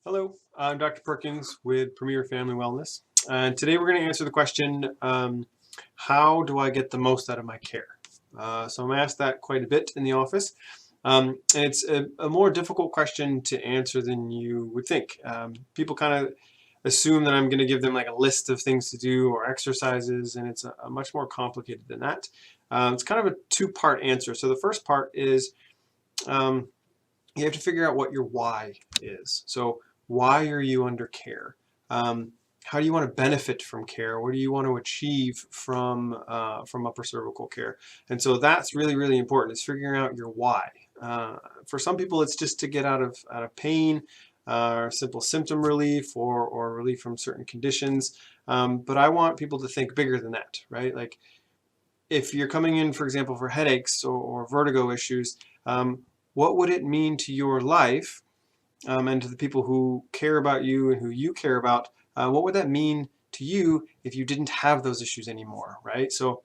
Hello, I'm Dr. Perkins with Premier Family Wellness. And today we're going to answer the question, how do I get the most out of my care? So I'm asked that quite a bit in the office. And it's a more difficult question to answer than you would think. People kind of assume that I'm going to give them like a list of things to do or exercises, and it's a much more complicated than that. It's kind of a two-part answer. So the first part is um, you have to figure out what your why is. So why are you under care? How do you want to benefit from care? What do you want to achieve from upper cervical care? And so that's really, really important, is figuring out your why. For some people, it's just to get out of pain, or simple symptom relief, or relief from certain conditions. But I want people to think bigger than that, right? Like if you're coming in, for example, for headaches or vertigo issues, what would it mean to your life and to the people who care about you and who you care about? What would that mean to you if you didn't have those issues anymore, right? So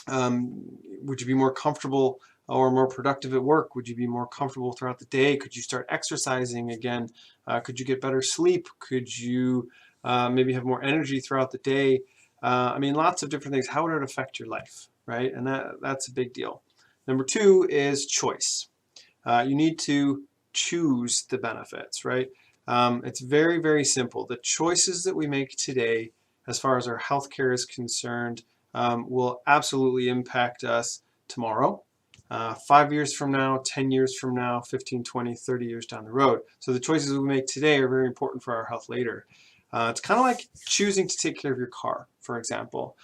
would you be more comfortable or more productive at work? Would you be more comfortable throughout the day? Could you start exercising again? Could you get better sleep? Could you maybe have more energy throughout the day? I mean, lots of different things. How would it affect your life, right? And that's a big deal. Number two is choice. You need to choose the benefits, right? It's very, very simple. The choices that we make today, as far as our healthcare is concerned, will absolutely impact us tomorrow, 5 years from now, 10 years from now, 15, 20, 30 years down the road. So the choices we make today are very important for our health later. It's kind of like choosing to take care of your car, for example.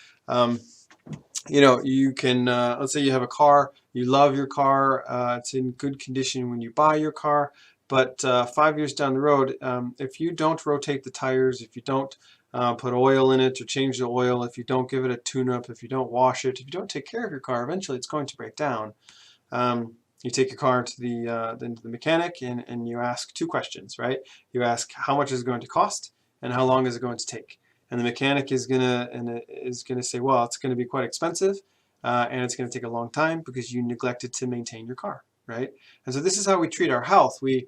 You can, let's say you have a car, you love your car, it's in good condition when you buy your car, but 5 years down the road, if you don't rotate the tires, if you don't put oil in it or change the oil, if you don't give it a tune-up, if you don't wash it, if you don't take care of your car, eventually it's going to break down. You take your car to the mechanic and you ask two questions, right? You ask how much is it going to cost and how long is it going to take? And the mechanic is gonna say, well, it's gonna be quite expensive, and it's gonna take a long time because you neglected to maintain your car, right? And so this is how we treat our health. We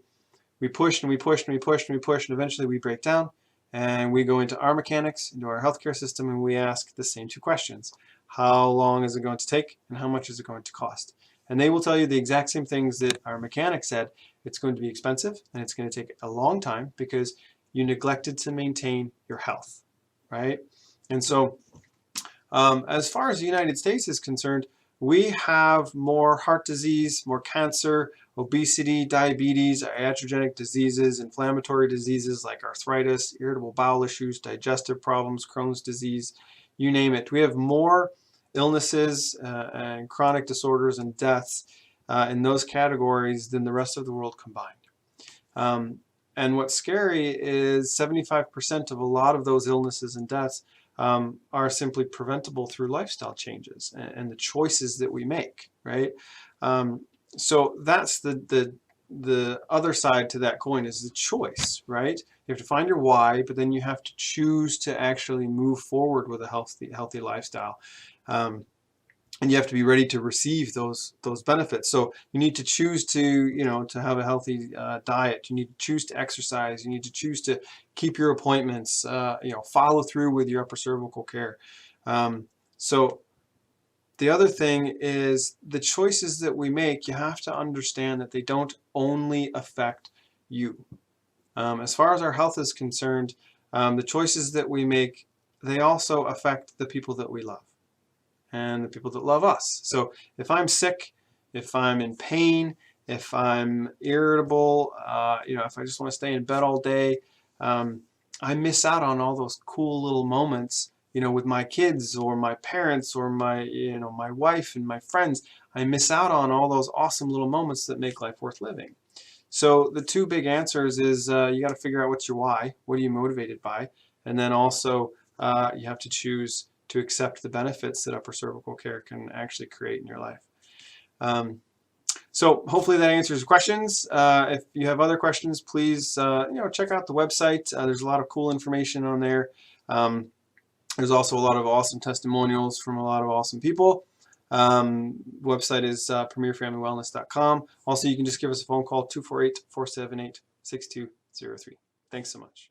push and we push and we push and we push, and eventually we break down, and we go into our mechanics, into our healthcare system, and we ask the same two questions: how long is it going to take, and how much is it going to cost? And they will tell you the exact same things that our mechanic said. It's going to be expensive, and it's going to take a long time because you neglected to maintain your health. Right? And so as far as the United States is concerned, we have more heart disease, more cancer, obesity, diabetes, iatrogenic diseases, inflammatory diseases like arthritis, irritable bowel issues, digestive problems, Crohn's disease, you name it. We have more illnesses and chronic disorders and deaths in those categories than the rest of the world combined. And what's scary is 75% of a lot of those illnesses and deaths are simply preventable through lifestyle changes and the choices that we make, right? So that's the other side to that coin, is the choice, right? You have to find your why, but then you have to choose to actually move forward with a healthy lifestyle. And you have to be ready to receive those benefits. So you need to choose to have a healthy diet. You need to choose to exercise. You need to choose to keep your appointments. Follow through with your upper cervical care. So the other thing is the choices that we make. You have to understand that they don't only affect you. As far as our health is concerned, the choices that we make, they also affect the people that we love and the people that love us. So if I'm sick, if I'm in pain, if I'm irritable, if I just want to stay in bed all day, I miss out on all those cool little moments, with my kids or my parents or my wife and my friends. I miss out on all those awesome little moments that make life worth living. So the two big answers is you got to figure out what's your why, what are you motivated by, and then also you have to choose to accept the benefits that upper cervical care can actually create in your life. So hopefully that answers your questions. If you have other questions, please check out the website. There's a lot of cool information on there. There's also a lot of awesome testimonials from a lot of awesome people. Website is premierfamilywellness.com. Also, you can just give us a phone call, 248-478-6203. Thanks so much.